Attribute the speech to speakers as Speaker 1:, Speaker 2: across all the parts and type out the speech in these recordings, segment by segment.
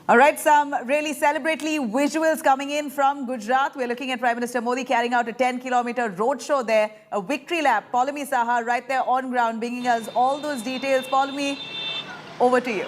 Speaker 1: All right, some really celebratory visuals coming in from Gujarat. We're looking at Prime Minister Modi carrying out a 10-kilometer roadshow there, a victory lap. Paulami Saha right there on ground, bringing us all those details. Paulami, over to you.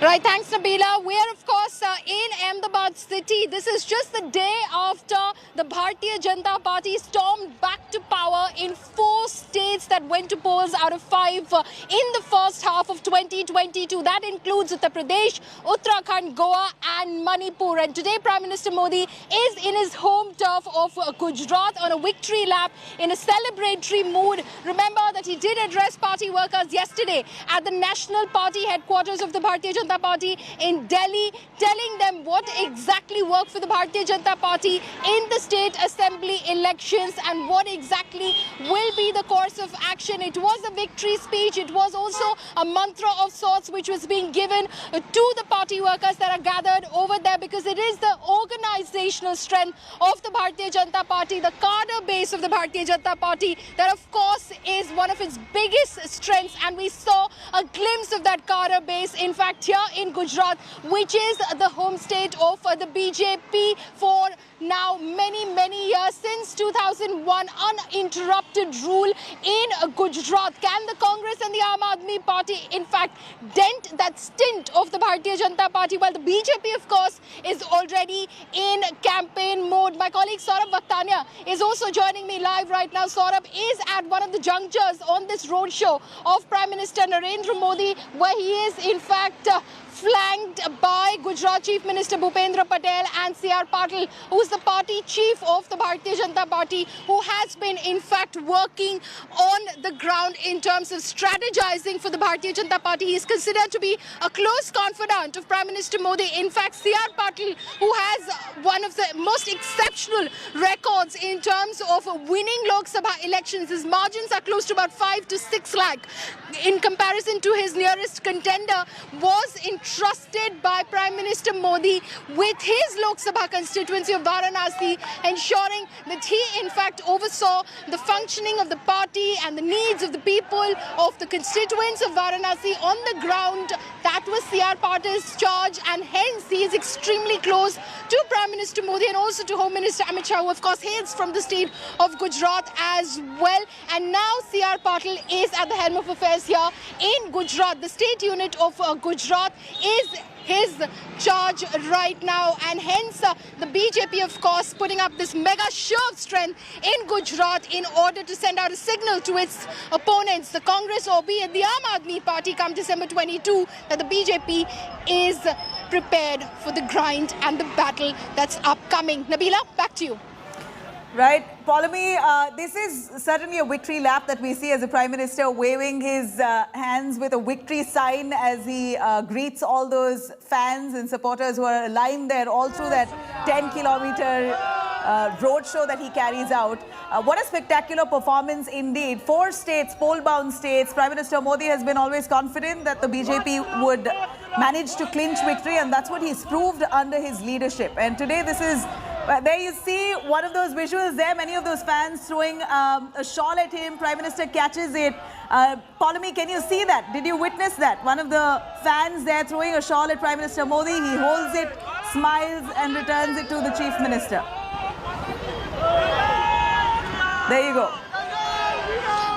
Speaker 2: Right, thanks Nabila. We are of course in Ahmedabad city. This is just the day after the Bharatiya Janata Party stormed back to power in 4 states that went to polls out of 5 in the first half of 2022. That includes Uttar Pradesh, Uttarakhand, Goa and Manipur. And today Prime Minister Modi is in his home turf of Gujarat on a victory lap in a celebratory mood. Remember that he did address party workers yesterday at the National Party headquarters of the Bharatiya Janata Party in Delhi, telling them what exactly worked for the Bharatiya Janata Party in the state assembly elections and what exactly will be the course of action. It was a victory speech. It was also a mantra of sorts which was being given to the party workers that are gathered over there, because it is the organizational strength of the Bharatiya Janata Party, the cadre base of the Bharatiya Janata Party, that of course is one of its biggest strengths. And we saw a glimpse of that cadre base, in fact, here in Gujarat, which is the home state of the BJP for now many years, since 2001, uninterrupted rule in Gujarat. Can the Congress and the Aam Aadmi Party in fact dent that stint of the Bharatiya Janata Party? Well, the BJP of course is already in campaign mode. My colleague Saurabh Vakhtania is also joining me live right now. Saurabh is at one of the junctures on this roadshow of Prime Minister Narendra Modi, where he is in fact flanked by Gujarat Chief Minister Bhupendra Patel and C.R. Patil, who is the party chief of the Bharatiya Janata Party, who has been in fact working on the ground in terms of strategizing for the Bharatiya Janata Party. He is considered to be a close confidant of Prime Minister Modi. In fact, C.R. Patil, who has one of the most exceptional records in terms of winning Lok Sabha elections, his margins are close to about 5 to 6 lakh. In comparison to his nearest contender, was entrusted by Prime Minister Modi with his Lok Sabha constituency of Varanasi, ensuring that he in fact oversaw the functioning of the party and the needs of the people of the constituents of Varanasi on the ground. That was C.R. Patil's charge, and hence he is extremely close to Prime Minister Modi and also to Home Minister Amit Shah, who of course hails from the state of Gujarat as well. And now C.R. Patil is at the helm of affairs here in Gujarat. The state unit of Gujarat is his charge right now, and hence the BJP of course putting up this mega show of strength in Gujarat in order to send out a signal to its opponents, the Congress or be it the Aam Aadmi Party, come December 22, that the BJP is prepared for the grind and the battle that's upcoming. Nabila, back to you.
Speaker 1: Right, Paulami, this is certainly a victory lap that we see as the Prime Minister waving his hands with a victory sign as he greets all those fans and supporters who are aligned there all through that 10-kilometer roadshow that he carries out. What a spectacular performance indeed. 4 states, poll-bound states. Prime Minister Modi has been always confident that the BJP would manage to clinch victory, and that's what he's proved under his leadership. And today this is... there you see one of those visuals there, many of those fans throwing a shawl at him. Prime Minister catches it. Paulami, can you see that? Did you witness that? One of the fans there throwing a shawl at Prime Minister Modi. He holds it, smiles and returns it to the Chief Minister. There you go.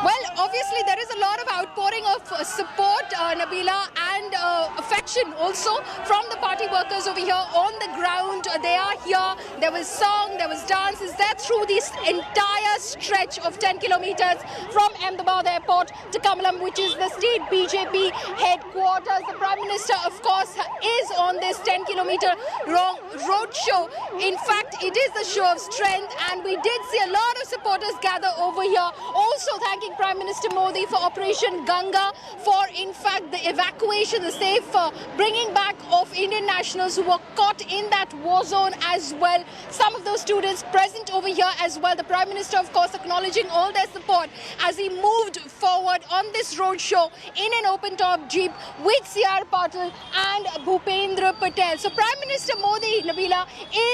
Speaker 2: Well, obviously there is a lot of outpouring of support, Nabila, and affection also from the party workers over here on the ground. They are here. There was song, there was dances there through this entire stretch of 10 kilometers from Ahmedabad airport to Kamalam, which is the state BJP headquarters. The Prime Minister, of course, is on this 10-kilometer road show. In fact, it is the show of strength, and we did see a lot of supporters gather over here, also thanking Prime Minister Modi for Operation Ganga, for in fact the evacuation, the safe bringing back of Indian nationals who were caught in that war zone as well. Some of those students present over here as well. The Prime Minister of course acknowledging all their support as he moved forward on this roadshow in an open-top jeep with C.R. Patil and Bhupendra Patel. So Prime Minister Modi, Nabila,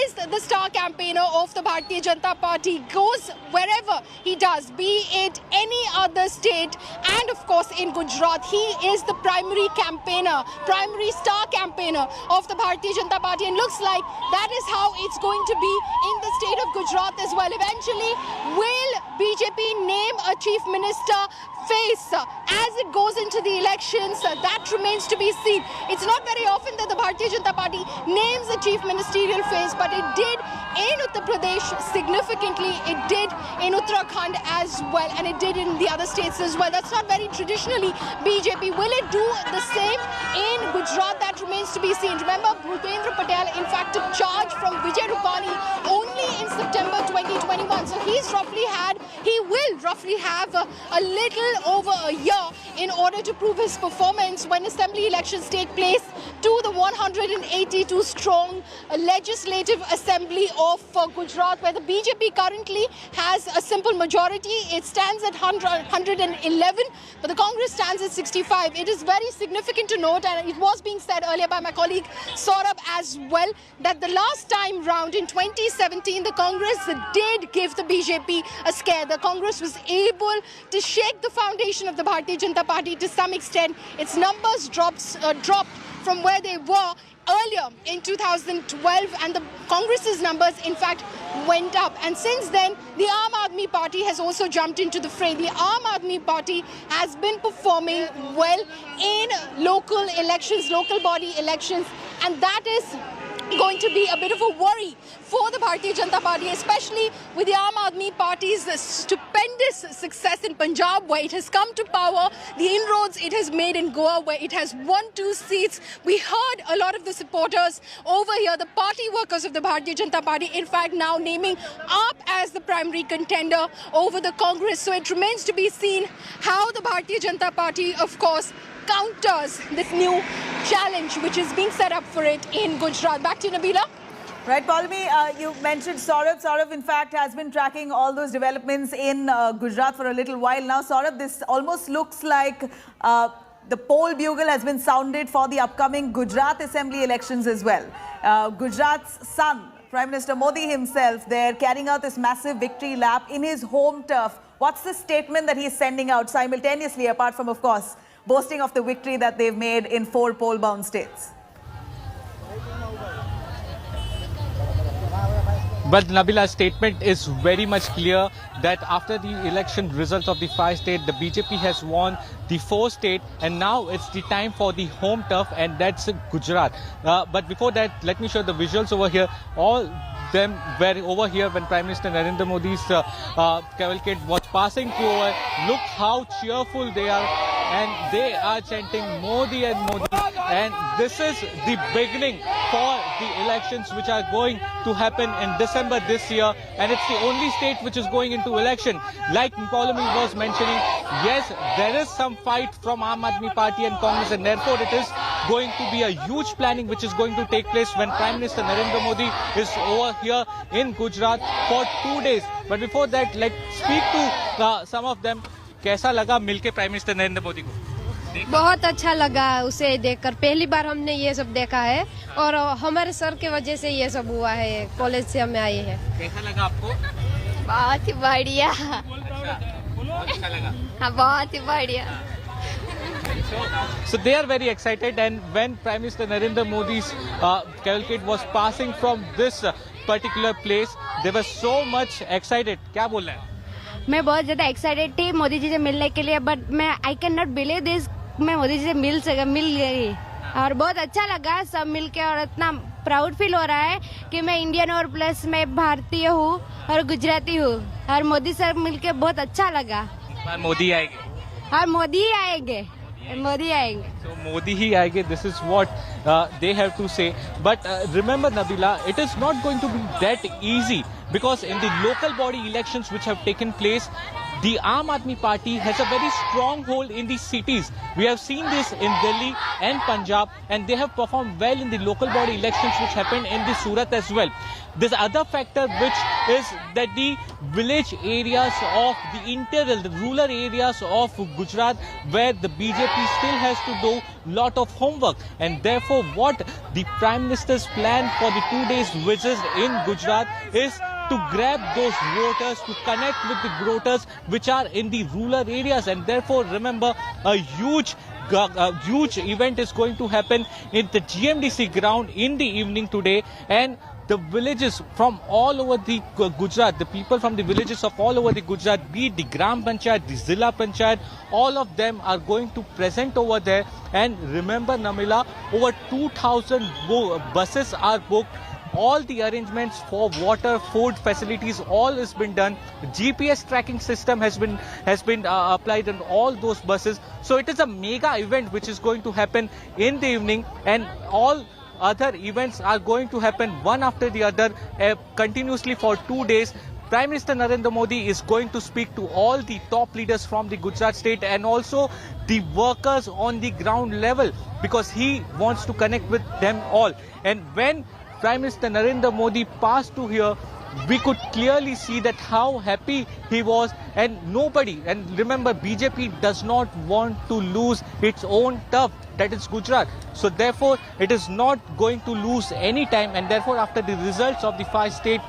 Speaker 2: is the star campaigner of the Bharatiya Janata Party. Goes wherever he does, be it any other state state, and of course in Gujarat. He is the primary campaigner, primary star campaigner of the Bharatiya Janata Party, and looks like that is how it's going to be in the state of Gujarat as well. Eventually, will BJP name a chief minister face as it goes into the elections? That remains to be seen. It's not very often that the Bharatiya Janata Party names a chief ministerial face, but it did in Uttar Pradesh significantly. It did in Uttarakhand as well, and it did in the other states as well. That's not very traditionally BJP. Will it do the same in Gujarat? That remains to be seen. Remember, Bhupendra Patel in fact took charge from Vijay Rupani only in September 2021. So he will roughly have a little over a year in order to prove his performance when assembly elections take place to the 182 strong legislative assembly of Gujarat, where the BJP currently has a simple majority. It stands at 111, but the Congress stands at 65. It is very significant to note, and it was being said earlier by my colleague Saurabh as well, that the last time round in 2017, the Congress did give the BJP a scare. The Congress was able to shake the foundation of the Bharatiya Janata Party to some extent. Its numbers dropped from where they were earlier in 2012, and the Congress's numbers in fact went up. And since then, the Aam Aadmi Party has also jumped into the fray. The Aam Aadmi Party has been performing well in local elections, local body elections, and that is going to be a bit of a worry for the Bharatiya Janata Party, especially with the Aam Aadmi Party's stupendous success in Punjab, where it has come to power, the inroads it has made in Goa, where it has won 2 seats. We heard a lot of the supporters over here, the party workers of the Bharatiya Janata Party, in fact now naming AAP as the primary contender over the Congress. So it remains to be seen how the Bharatiya Janata Party, of course, counters this new challenge which is being set up for it in Gujarat. Back to you, Nabila.
Speaker 1: Right, Paulami, you mentioned Saurabh. Saurabh, in fact, has been tracking all those developments in Gujarat for a little while now. Saurabh, this almost looks like the poll bugle has been sounded for the upcoming Gujarat Assembly elections as well. Gujarat's son, Prime Minister Modi himself, they're carrying out this massive victory lap in his home turf. What's the statement that he's sending out simultaneously, apart from, of course, boasting of the victory that they've made in 4 poll-bound states?
Speaker 3: But Nabila's statement is very much clear that after the election results of the 5 states, the BJP has won the 4 states, and now it's the time for the home turf, and that's Gujarat. But before that, let me show the visuals over here. All them were over here when Prime Minister Narendra Modi's cavalcade was passing through. Look how cheerful they are, and they are chanting Modi and Modi. And this is the beginning for the elections which are going to happen in December this year, and it's the only state which is going into election. Like Kamalam was mentioning, yes, there is some fight from Aam Aadmi Party and Congress, and therefore it is going to be a huge planning which is going to take place when Prime Minister Narendra Modi is over here in Gujarat for 2 days. But before that, let's speak to some of them. कैसा लगा मिलके prime minister Narendra Modi को?
Speaker 4: बहुत अच्छा लगा उसे देखकर। पहली बार हमने ये सब देखा है, और हमारे सर के वजह से ये सब हुआ है। कॉलेज से हम आए हैं।
Speaker 3: कैसा लगा आपको?
Speaker 4: बहुत ही बढ़िया।
Speaker 3: बहुत अच्छा लगा।
Speaker 4: हाँ, बहुत ही बढ़िया।
Speaker 3: So they are very excited, and when Prime Minister Narendra Modi's cavalcade was passing from this particular place, they were so much excited. क्या बोल रहे हैं?
Speaker 4: मैं बहुत ज़्यादा एक्साइटेड थी मोदी जी से मिलने के लिए, बट मैं I can not believe this, मैं मोदी जी से मिल गई, और बहुत अच्छा लगा सब मिलके, और इतना प्राउड फील हो रहा है कि मैं इंडियन और प्लस मैं भारतीय हूँ और गुजराती हूँ, और मोदी सर मिलके बहुत अच्छा लगा।
Speaker 3: मोदी आएंगे,
Speaker 4: और मोदी ही आएंगे, मोदी आएंगे।
Speaker 3: So Modi ही आएंगे, this is what they have to say. But remember, Nabila, it is not going to be that easy, because in the local body elections which have taken place, the Aam Aadmi Party has a very strong hold in the cities. We have seen this in Delhi and Punjab, and they have performed well in the local body elections which happened in the Surat as well. This other factor which is that the village areas of the interior, the rural areas of Gujarat, where the BJP still has to do lot of homework, and therefore what the Prime Minister's plan for the 2 days visit in Gujarat is to grab those voters, to connect with the voters which are in the rural areas. And therefore, remember, a huge event is going to happen in the GMDC ground in the evening today. And the villages from all over the Gujarat, the people from the villages of all over the Gujarat, be it the Gram Panchayat, the Zilla Panchayat, all of them are going to present over there. And remember, Namila, over 2,000 buses are booked. All the arrangements for water, food facilities, all has been done. GPS tracking system has been applied on all those buses. So it is a mega event which is going to happen in the evening, and all other events are going to happen one after the other continuously for 2 days. Prime Minister Narendra Modi is going to speak to all the top leaders from the Gujarat state and also the workers on the ground level, because he wants to connect with them all. And when Prime Minister Narendra Modi passed to here, we could clearly see that how happy he was, and nobody, and remember, BJP does not want to lose its own turf, that is Gujarat. So therefore, it is not going to lose any time, and therefore after the results of the 5 states,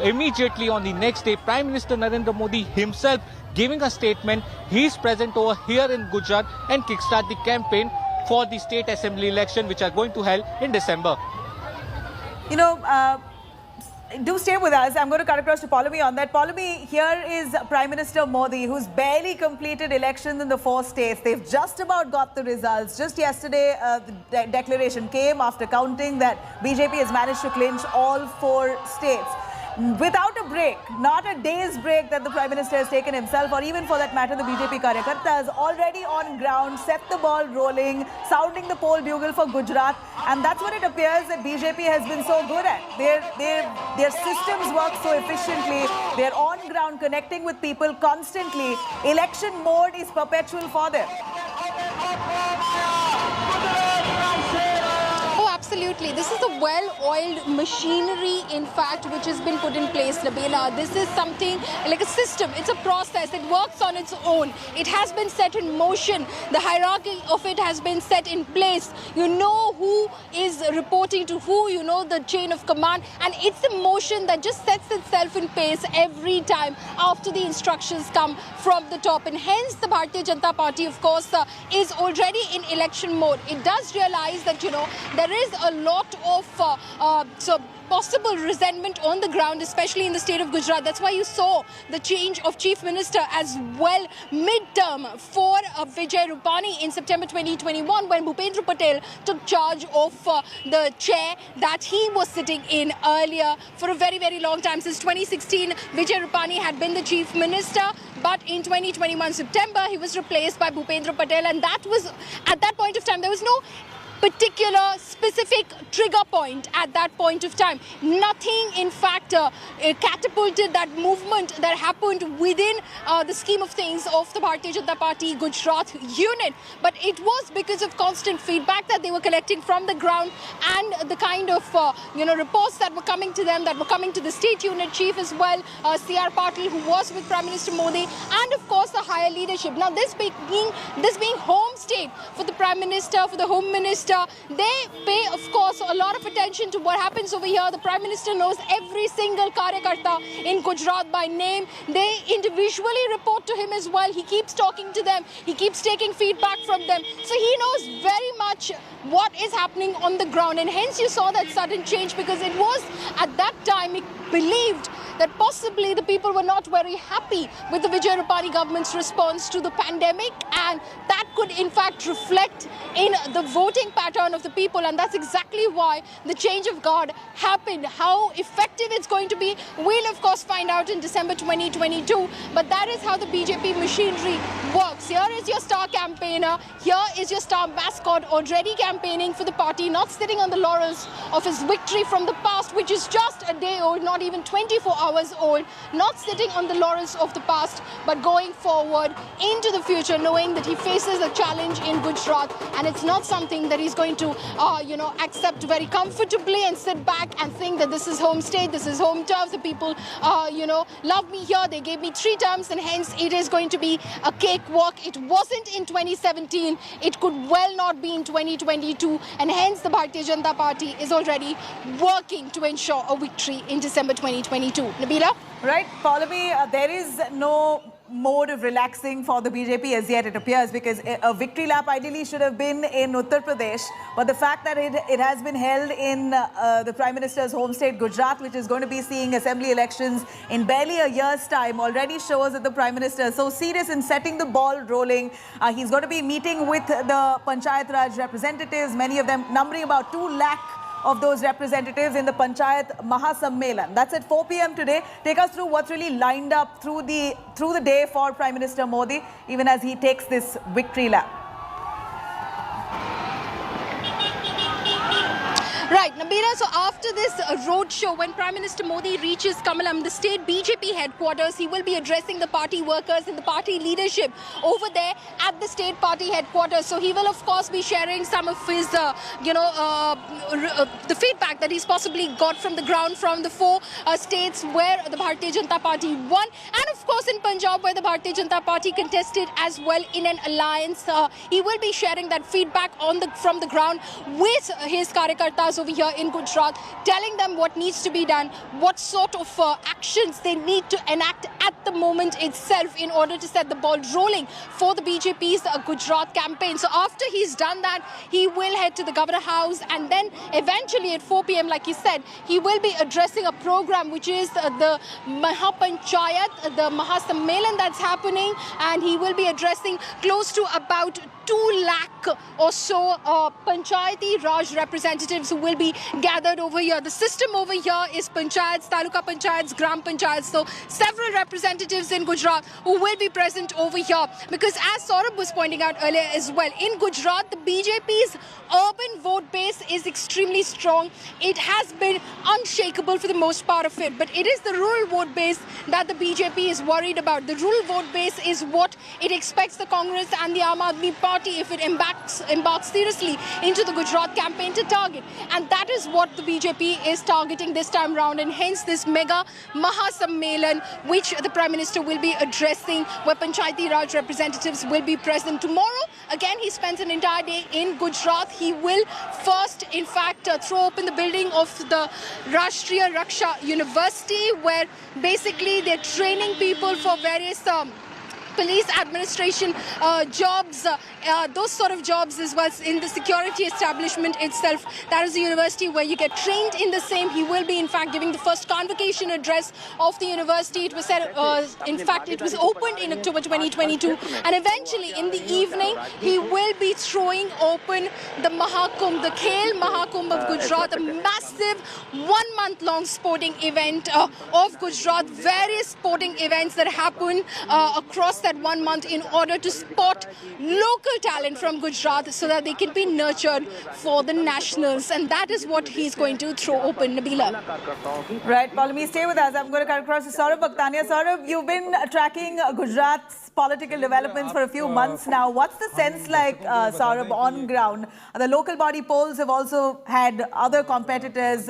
Speaker 3: immediately on the next day, Prime Minister Narendra Modi himself giving a statement. He is present over here in Gujarat and kickstart the campaign for the state assembly election which are going to held in December.
Speaker 1: You know, do stay with us. I'm going to cut across to Paulami on that. Paulami, here is Prime Minister Modi, who's barely completed elections in the 4 states. They've just about got the results. Just yesterday, the declaration came after counting that BJP has managed to clinch all 4 states. Without a break, not a day's break that the Prime Minister has taken himself, or even for that matter the BJP Karyakartas, already on ground, set the ball rolling, sounding the poll bugle for Gujarat. And that's what it appears that BJP has been so good at. Their systems work so efficiently. They're on ground connecting with people constantly. Election mode is perpetual for them.
Speaker 2: Absolutely. This is a well-oiled machinery, in fact, which has been put in place, Labela. This is something like a system. It's a process. It works on its own. It has been set in motion. The hierarchy of it has been set in place. You know who is reporting to who. You know the chain of command. And it's a motion that just sets itself in pace every time after the instructions come from the top. And hence, the Bharatiya Janata Party, of course, is already in election mode. It does realize that, you know, there is a lot of possible resentment on the ground, especially in the state of Gujarat. That's why you saw the change of Chief Minister as well mid-term for Vijay Rupani in September 2021, when Bhupendra Patel took charge of the chair that he was sitting in earlier for a very, very long time. Since 2016, Vijay Rupani had been the Chief Minister, but in 2021 September, he was replaced by Bhupendra Patel, and that was, at that point of time, there was no particular specific trigger point at that point of time. Nothing, in fact, catapulted that movement that happened within the scheme of things of the Bharatiya Janata Party Gujarat unit. But it was because of constant feedback that they were collecting from the ground, and the kind of reports that were coming to them, that were coming to the state unit chief as well, C.R. Patil, who was with Prime Minister Modi, and of course the higher leadership. Now this being home state for the Prime Minister, for the Home Minister, they pay, of course, a lot of attention to what happens over here. The Prime Minister knows every single Karyakarta in Gujarat by name. They individually report to him as well. He keeps talking to them. He keeps taking feedback from them. So he knows very much what is happening on the ground. And hence you saw that sudden change, because it was at that time believed that possibly the people were not very happy with the Vijay Rupani government's response to the pandemic, and that could in fact reflect in the voting pattern of the people, and that's exactly why the change of guard happened. How effective it's going to be, we'll of course find out in December 2022, but that is how the BJP machinery works. Here is your star campaigner, here is your star mascot, already campaigning for the party, not sitting on the laurels of his victory from the past, which is just a day old, not even 24 hours old, not sitting on the laurels of the past, but going forward into the future, knowing that he faces a challenge in Gujarat, and it's not something that he's going to, accept very comfortably and sit back and think that this is home state, this is home turf, the people, love me here, they gave me 3 terms, and hence it is going to be a cakewalk. It it wasn't in 2017, it could well not be in 2022, and hence the Bharatiya Janata Party is already working to ensure a victory in December 2022. Nabila?
Speaker 1: Right, Pallavi, there is no mode of relaxing for the BJP as yet, it appears, because a victory lap ideally should have been in Uttar Pradesh, but the fact that it has been held in the Prime Minister's home state, Gujarat, which is going to be seeing assembly elections in barely a year's time, already shows that the Prime Minister is so serious in setting the ball rolling. He's going to be meeting with the Panchayati Raj representatives, many of them numbering about 2 lakh of those representatives in the Panchayat Mahasammelan. That's at 4 p.m. today. Take us through what's really lined up through the day for Prime Minister Modi, even as he takes this victory lap.
Speaker 2: Right, Nabila, so after this roadshow, when Prime Minister Modi reaches Kamalam, the state BJP headquarters, he will be addressing the party workers and the party leadership over there at the state party headquarters. So he will, of course, be sharing some of his, the feedback that he's possibly got from the ground from the 4 states where the Bharatiya Janata Party won. And, of course, in Punjab, where the Bharatiya Janata Party contested as well in an alliance. He will be sharing that feedback from the ground with his Karyakartas over here in Gujarat, telling them what needs to be done, what sort of actions they need to enact at the moment itself in order to set the ball rolling for the BJP's Gujarat campaign. So after he's done that, he will head to the Governor House, and then eventually at 4 p.m, like he said, he will be addressing a program which is the Panchayat, the Mahasammelan that's happening, and he will be addressing close to about 2 lakh or so Panchayati Raj representatives who will be gathered over here. The system over here is Panchayats, Taluka Panchayats, Gram Panchayats. So several representatives in Gujarat who will be present over here. Because as Saurabh was pointing out earlier as well, in Gujarat, the BJP's urban vote base is extremely strong. It has been unshakable for the most part of it. But it is the rural vote base that the BJP is worried about. The rural vote base is what it expects the Congress and the Aam Aadmi Party, if it embarks seriously into the Gujarat campaign, to target. And that is what the BJP is targeting this time round, and hence this mega Mahasammelan, which the Prime Minister will be addressing, where Panchayati Raj representatives will be present. Tomorrow, again, he spends an entire day in Gujarat. He will first, in fact, throw open the building of the Rashtriya Raksha University, where basically they're training people for various police administration jobs, those sort of jobs as well in the security establishment itself. That is the university where you get trained in the same. He will be, in fact, giving the first convocation address of the university. It was said, in fact, it was opened in October 2022. And eventually, in the evening, he will be throwing open the Mahakumbh, the Khel Mahakumbh of Gujarat, a massive 1-month-long sporting event of Gujarat. Various sporting events that happen across that 1 month in order to spot local talent from Gujarat so that they can be nurtured for the nationals. And that is what he's going to throw open, Nabila.
Speaker 1: Right, Pallavi, stay with us. I'm going to cut across to Saurabh Bhaktania. Saurabh, you've been tracking Gujarat's political developments for a few months now. What's the sense like, Saurabh, on ground? The local body polls have also had other competitors,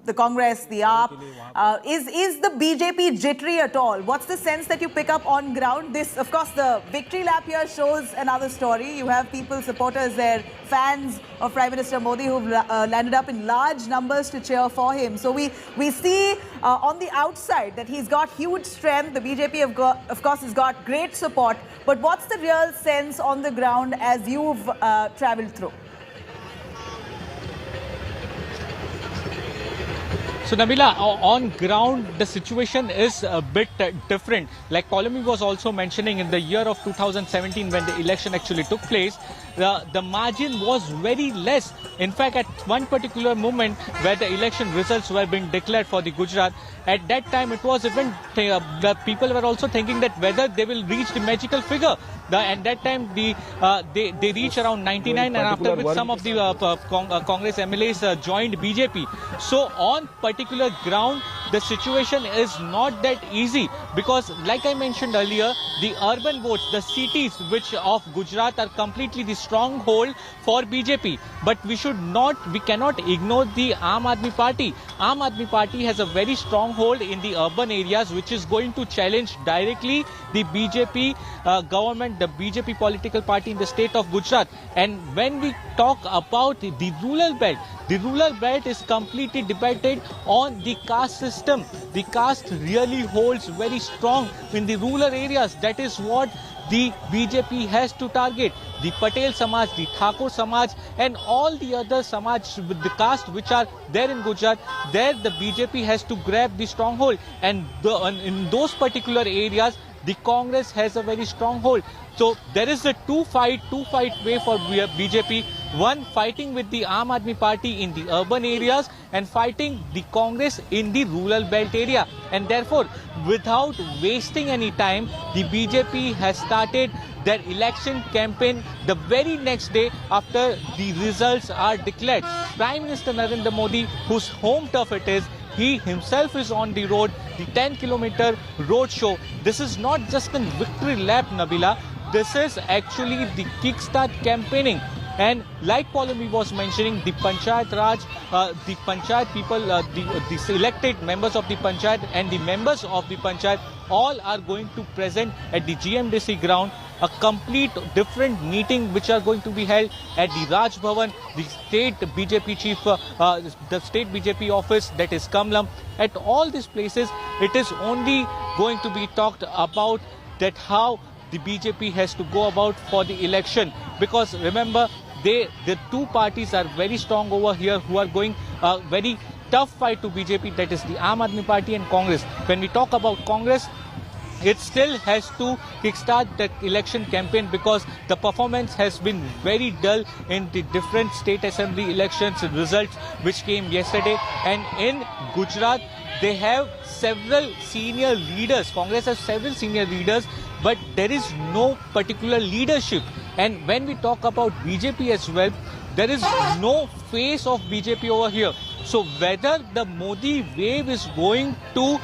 Speaker 1: the Congress, the AAP. Is the BJP jittery at all? What's the sense that you pick up on ground? This, of course, the victory lap here shows another story. You have people, supporters there, fans of Prime Minister Modi who've landed up in large numbers to cheer for him. So we see on the outside that he's got huge strength. The BJP, of course, has got great support. But what's the real sense on the ground as you've travelled through?
Speaker 3: So Nabila, on ground, the situation is a bit different. Like Pallavi was also mentioning, in the year of 2017, when the election actually took place, the margin was very less. In fact, at one particular moment where the election results were being declared for the Gujarat, at that time it was even, the people were also thinking that whether they will reach the magical figure. And that time they reached around 99, and after which some of the Congress MLAs joined BJP. So on particular ground, the situation is not that easy, because like I mentioned earlier, the urban votes, the cities which of Gujarat are completely the stronghold for BJP. But we cannot ignore the Aam Aadmi Party. Aam Aadmi Party has a very strong hold in the urban areas, which is going to challenge directly the BJP government, the BJP political party in the state of Gujarat. And when we talk about the rural belt is completely debated on the caste system. The caste really holds very strong in the rural areas. That is what the BJP has to target. The Patel Samaj, the Thakur Samaj and all the other Samaj with the caste which are there in Gujarat, there the BJP has to grab the stronghold. And in those particular areas, the Congress has a very strong hold. So there is a two-fight way for BJP. One fighting with the Aam Aadmi Party in the urban areas and fighting the Congress in the rural belt area. And therefore, without wasting any time, the BJP has started their election campaign the very next day after the results are declared. Prime Minister Narendra Modi, whose home turf it is, he himself is on the road, the 10-kilometer roadshow. This is not just a victory lap, Nabila. This is actually the kickstart campaigning. And like Pauline was mentioning, the Panchayat Raj, the Panchayat people, the elected members of the Panchayat and the members of the Panchayat all are going to present at the GMDC ground. A complete different meeting which are going to be held at the Raj Bhavan, the state BJP chief, the state BJP office, that is Kamalam. At all these places, it is only going to be talked about that how the BJP has to go about for the election. Because remember, the two parties are very strong over here who are going very tough fight to BJP, that is the Aam Aadmi Party and Congress. When we talk about Congress, it still has to kickstart the election campaign because the performance has been very dull in the different state assembly elections results which came yesterday. And in Gujarat, they have several senior leaders. Congress has several senior leaders, but there is no particular leadership. And when we talk about BJP as well, there is no face of BJP over here. So whether the Modi wave is going to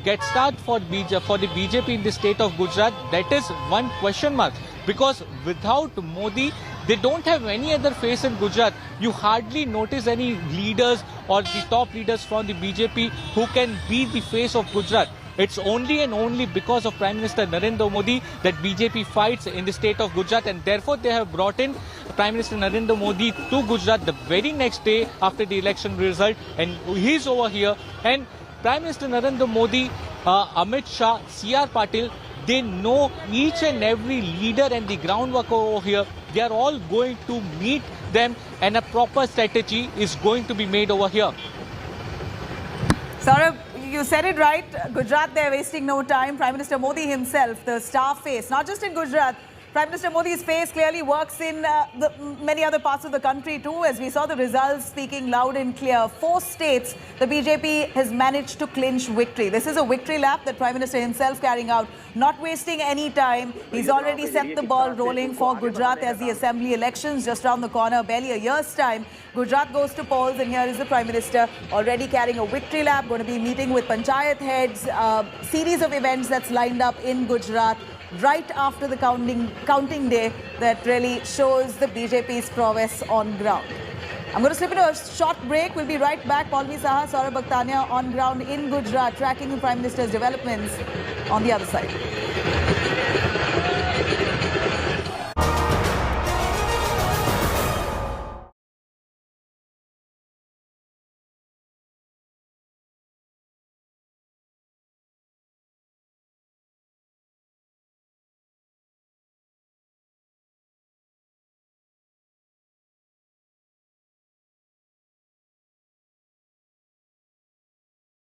Speaker 3: get started for the BJP in the state of Gujarat, that is one question mark. Because without Modi, they don't have any other face in Gujarat. You hardly notice any leaders or the top leaders from the BJP who can be the face of Gujarat. It's only and only because of Prime Minister Narendra Modi that BJP fights in the state of Gujarat, and therefore they have brought in Prime Minister Narendra Modi to Gujarat the very next day after the election result, and he's over here. And Prime Minister Narendra Modi, Amit Shah, C.R. Patil, they know each and every leader and the groundwork over here. They are all going to meet them, and a proper strategy is going to be made over here.
Speaker 1: Saurabh, you said it right. Gujarat, they're wasting no time. Prime Minister Modi himself, the star face, not just in Gujarat. Prime Minister Modi's face clearly works in many other parts of the country too, as we saw the results speaking loud and clear. 4 states, the BJP has managed to clinch victory. This is a victory lap that Prime Minister himself carrying out, not wasting any time. He's already set the ball rolling for Gujarat as the assembly elections just around the corner, barely a year's time. Gujarat goes to polls, and here is the Prime Minister already carrying a victory lap, going to be meeting with Panchayat heads, series of events that's lined up in Gujarat right after the counting day that really shows the BJP's prowess on ground. I'm going to slip into a short break. We'll be right back. Paulmi Saha, Saurabh Bhaktania on ground in Gujarat, tracking the Prime Minister's developments on the other side.